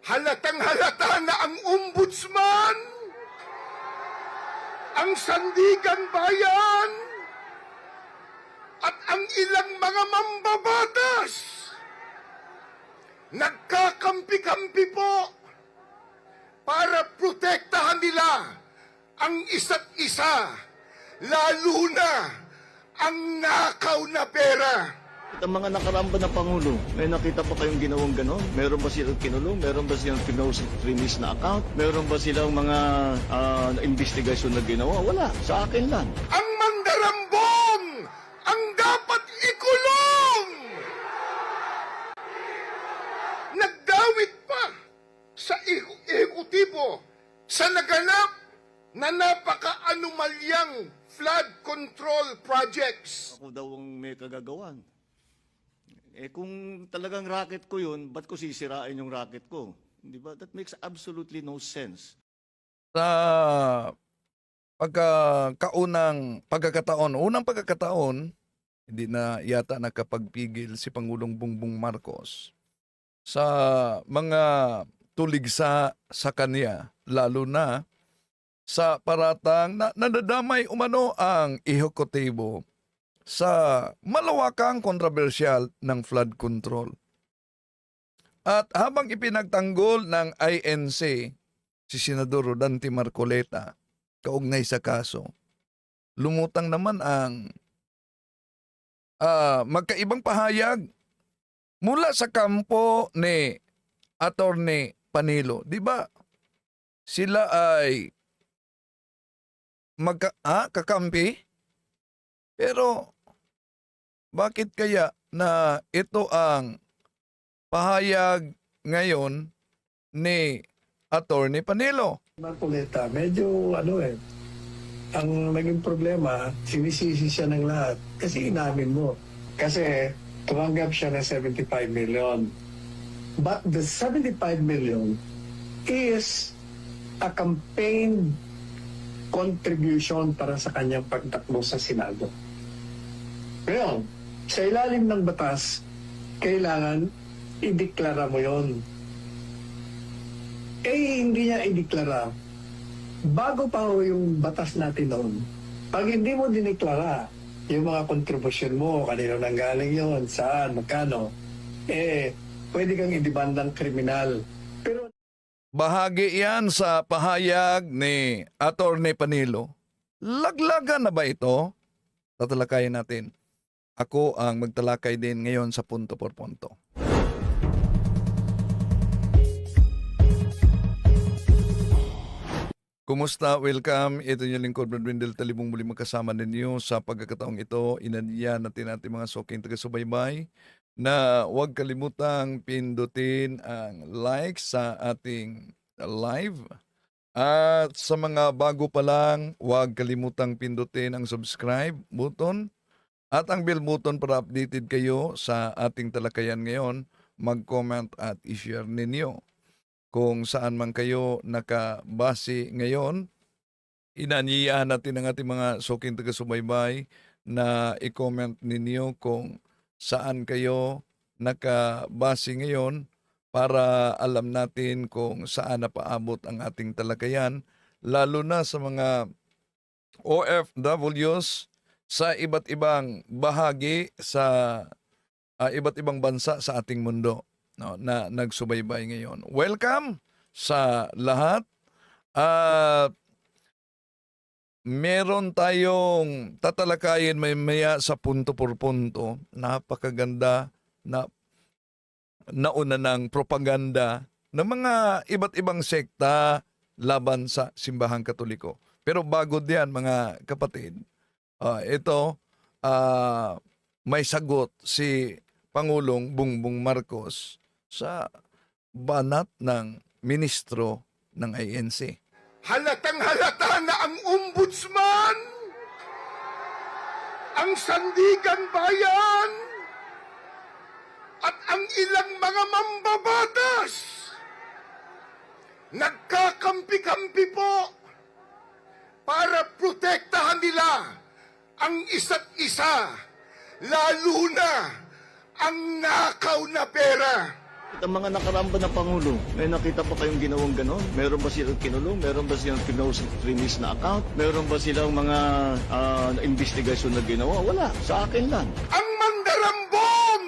Halatang halata na ang ombudsman, ang sandigan bayan, at ang ilang mga mambabatas nagkakampi-kampi po para protektahan nila ang isa't isa, lalo na ang nakaw na pera. Ang mga nakaramba na Pangulo, may nakita pa kayong ginawang gano'n? Meron ba silang kinulong? Meron ba silang release na account? Meron ba silang mga investigasyon na ginawa? Wala. Sa akin lang. Ang mandarambong ang dapat ikulong! Nagdawit pa sa ehekutibo sa naganap na napaka-anomalyang flood control projects. Ako daw ang may kagagawan. Kung talagang racket ko yun, ba't ko sisirain yung racket ko? Di ba? That makes absolutely no sense. Sa unang pagkakataon, hindi na yata nakapagpigil si Pangulong Bongbong Marcos sa mga tuligsa sa kanya, lalo na sa paratang na nadadamay umano ang ehekutibo sa malawakang kontrobersyal ng flood control. At habang ipinagtanggol ng INC si Senador Rodante Marcoleta kaugnay sa kaso, lumutang naman ang magkaibang pahayag mula sa kampo ni Attorney Panilo. Di ba? Sila ay kakampi? Pero bakit kaya na ito ang pahayag ngayon ni Attorney Panilo? Marcoleta, medyo ang naging problema, sinisisi siya ng lahat kasi inamin mo. Kasi tumanggap siya ng 75 million. But the 75 million is a campaign contribution para sa kanyang pagtakbo sa Senado. Ngayon, sa ilalim ng batas, kailangan ideklara mo yon. Hindi niya ideklara. Bago pa yung batas natin noon, pag hindi mo dineklara yung mga kontribusyon mo, kanino nanggaling yon, saan, magkano, pwede kang idibandang kriminal. Pero Bahagi yan sa pahayag ni Attorney Panilo. Laglagan na ba ito? Tatalakayin natin. Ako ang magtalakay din ngayon sa punto por punto. Kumusta? Welcome. Ito yung lingkod, Brad Wendell Talibong, muli magkasama ninyo sa pagkakataong ito. Inanyan natin mga soking taga-subaybay na huwag kalimutang pindutin ang like sa ating live. At sa mga bago pa lang, huwag kalimutang pindutin ang subscribe button at ang bell button para updated kayo sa ating talakayan ngayon. Mag-comment at i-share ninyo. Kung saan man kayo nakabase ngayon, inanyiyahan natin ang ating mga soking taga-subaybay na i-comment ninyo kung saan kayo nakabase ngayon para alam natin kung saan napaabot ang ating talakayan, lalo na sa mga OFWs sa iba't ibang bahagi sa iba't ibang bansa sa ating mundo, no, na nagsubaybay ngayon. Welcome sa lahat. At meron tayong tatalakayin maya sa punto por punto. Napakaganda na nauna ng propaganda ng mga iba't ibang sekta laban sa simbahang Katoliko. Pero bago diyan, mga kapatid, ito may sagot si Pangulong Bongbong Marcos sa banat ng ministro ng INC. Halatang halata na ang ombudsman, ang sandigan bayan, at ang ilang mga mambabatas nagkakampi-kampi po para protektahan nila ang isa't isa, lalo na ang nakaw na pera. At ang mga nakaramba na Pangulo, may nakita pa kayong ginawang ganon? Meron ba silang kinulong? Meron ba silang pinost extremist na account? Meron ba silang mga investigasyon na ginawa? Wala. Sa akin lang. Ang mandarambong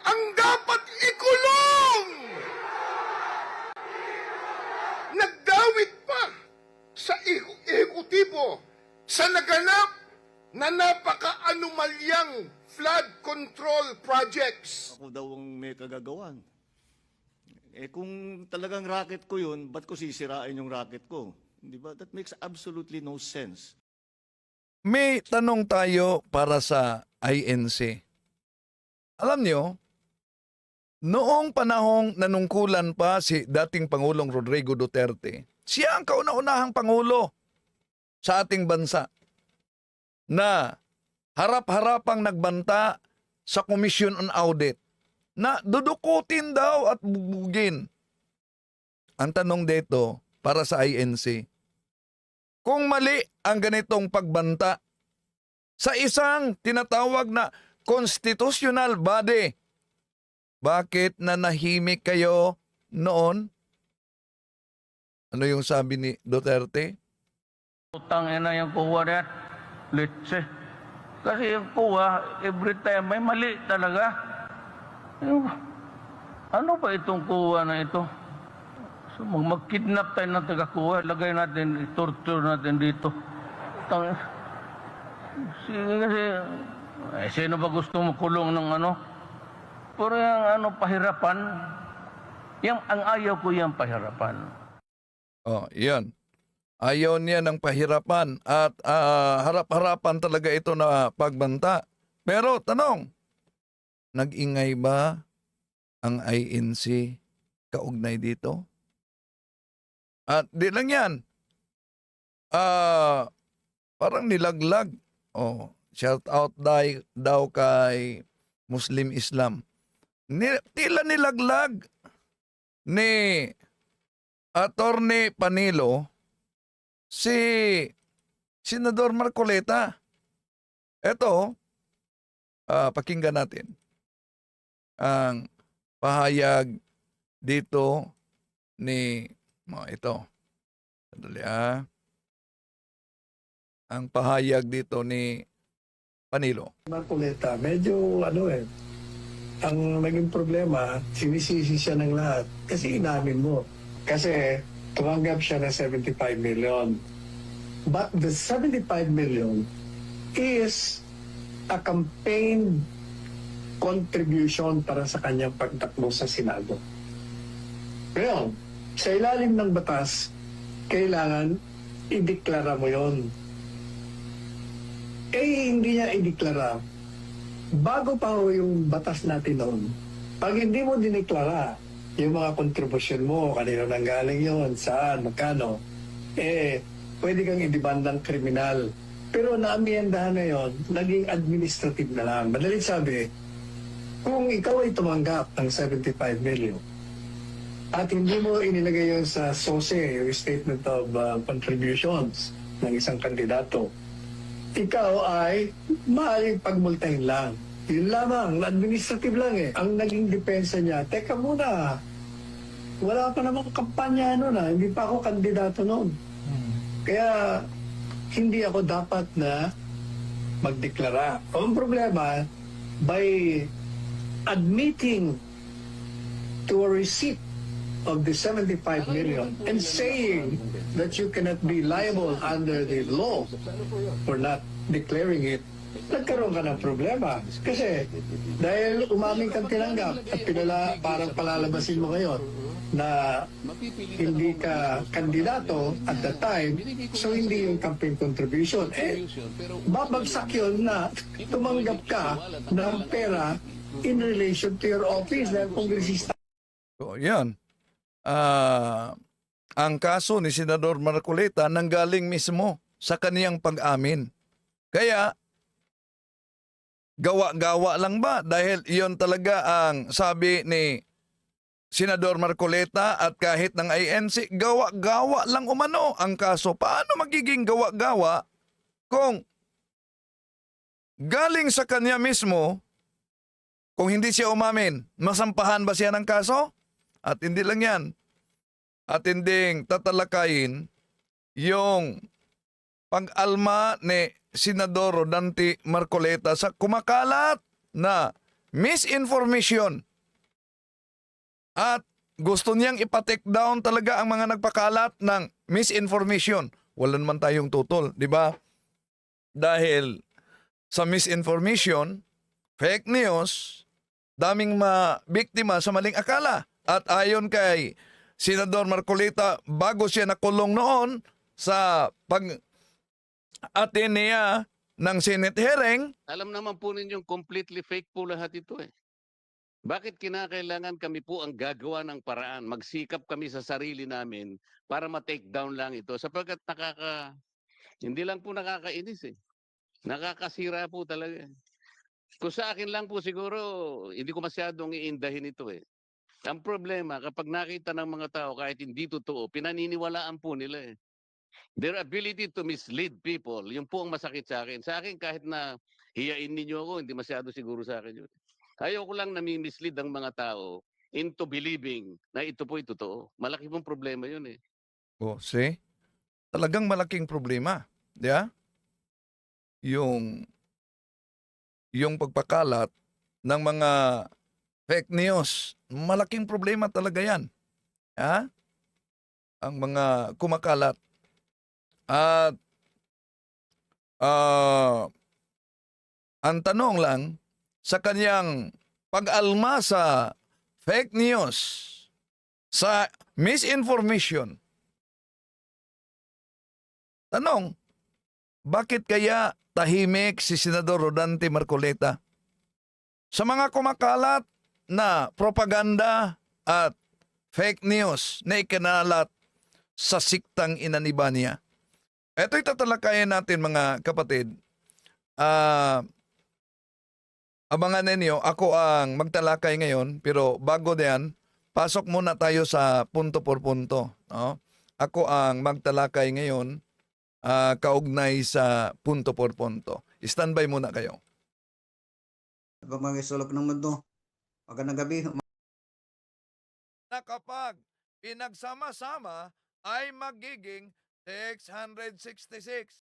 ang dapat ikulong! Nagdawit pa sa ehekutibo sa naganap na napaka-anomalyang flood control projects. Ako daw ang may kagagawan. Kung talagang racket ko yun, ba't ko sisirain yung racket ko? Di ba? That makes absolutely no sense. May tanong tayo para sa INC. Alam nyo, noong panahong nanungkulan pa si dating Pangulong Rodrigo Duterte, siya ang kauna-unahang Pangulo sa ating bansa na harap-harapang nagbanta sa Commission on Audit na dudukutin daw at bubugin. Ang tanong dito para sa INC, kung mali ang ganitong pagbanta sa isang tinatawag na constitutional body, bakit nanahimik kayo noon? Ano yung sabi ni Duterte? Utang ina yung kuha na yan. Litse. Kasi yung kuha, every time may mali talaga. Ano ba itong kuha na ito? So, mag-kidnap tayo ng taga-kuha, lagay natin, torture natin dito. Sige kasi, sino ba gusto makulong ng ano? Pero yung pahirapan, ang ayaw ko yung pahirapan. Oh, iyan. Ayaw niya ng pahirapan at harap-harapan talaga ito na pagbanta. Pero tanong, nag-ingay ba ang INC kaugnay dito? At di lang yan. Parang nilaglag. Oh, shout out daw kay Muslim Islam. Tila nilaglag ni Attorney Panilo si Senador Marcoleta. Eto, pakinggan natin ang pahayag dito ni ito. Sandali ang pahayag dito ni Panilo. Marcoleta, medyo ang naging problema, sinisisi siya ng lahat kasi inamin mo. Kasi tumanggap siya ng 75 million. But the 75 million is a campaign contribution para sa kanyang pagtakbo sa Senado. Ngayon, sa ilalim ng batas, kailangan ideklara mo yon. Hindi niya ideklara. Bago pa yung batas natin noon, pag hindi mo dineklara yung mga kontribusyon mo, kanino nanggaling yon, saan, magkano, pwede kang idibandang kriminal. Pero naambiyendahan na yon, naging administrative na lang. Madalit sabi, kung ikaw ay tumanggap ng 75 million at hindi mo inilagay yun sa SOSE, yung Statement of Contributions ng isang kandidato, ikaw ay maaaring pagmultahin lang. Yun lamang, administrative lang Ang naging depensa niya, teka muna, wala pa namang kampanya hindi pa ako kandidato noon. Kaya, hindi ako dapat na magdeklara. Ang problema, by admitting to a receipt of the 75 million and saying that you cannot be liable under the law for not declaring it, nagkaroon ka ng problema. Kasi dahil umaming kang tinanggap at parang palalabasin mo ngayon na hindi ka kandidato at that time, so hindi yung campaign contribution. Babagsak yun na tumanggap ka ng pera in relation to your office dahil kongresista. So, yan. Ang kaso ni Senador Marcoleta nanggaling mismo sa kaniyang pag-amin. Kaya, gawa-gawa lang ba? Dahil iyon talaga ang sabi ni Senador Marcoleta at kahit ng INC, gawa-gawa lang umano ang kaso. Paano magiging gawa-gawa kung galing sa kanya mismo, kung hindi siya umamin, masampahan ba siya ng kaso? At hindi lang yan. Atinding tatalakayin yung pag-alma ni Senador Rodante Marcoleta sa kumakalat na misinformation. At gusto niyang ipa-take down talaga ang mga nagpakalat ng misinformation. Wala naman tayong tutol, di ba? Dahil sa misinformation, fake news, daming biktima sa maling akala. At ayon kay Senador Marcoleta, bago siya nakulong noon sa pag-attend niya ng Senate hearing, Alam naman po ninyong completely fake po lahat ito eh. Bakit kinakailangan kami po ang gagawa ng paraan? Magsikap kami sa sarili namin para ma-take down lang ito sapagkat hindi lang po nakakainis eh. Nakakasira po talaga. Kung sa akin lang po siguro, hindi ko masyadong iindahin ito eh. Ang problema, kapag nakita ng mga tao kahit hindi totoo, pinaniniwalaan po nila eh. Their ability to mislead people, yun po ang masakit sa akin. Sa akin, kahit na hiyain ninyo ako, hindi masyado siguro sa akin yun. Ayoko lang nami-mislead ang mga tao into believing na ito po'y totoo. Malaki pong problema yun eh. see? Talagang malaking problema. Yeah? Yung pagpakalat ng mga fake news, malaking problema talaga yan. Ha? Ang mga kumakalat. At ang tanong lang, sa kanyang pag-alma sa fake news, sa misinformation, tanong, bakit kaya tahimik si Senador Rodante Marcoleta? Sa mga kumakalat na propaganda at fake news na ikinalat sa siktang inaniba niya. Ito'y tatalakayin natin mga kapatid. Abangan ninyo, ako ang magtalakay ngayon, pero bago diyan, pasok muna tayo sa punto por punto. No? Ako ang magtalakay ngayon, kaugnay sa punto por punto. Standby muna kayo. Mga sulok ng mundo. Magandang gabi. Na kapag pinagsama-sama ay magiging 666.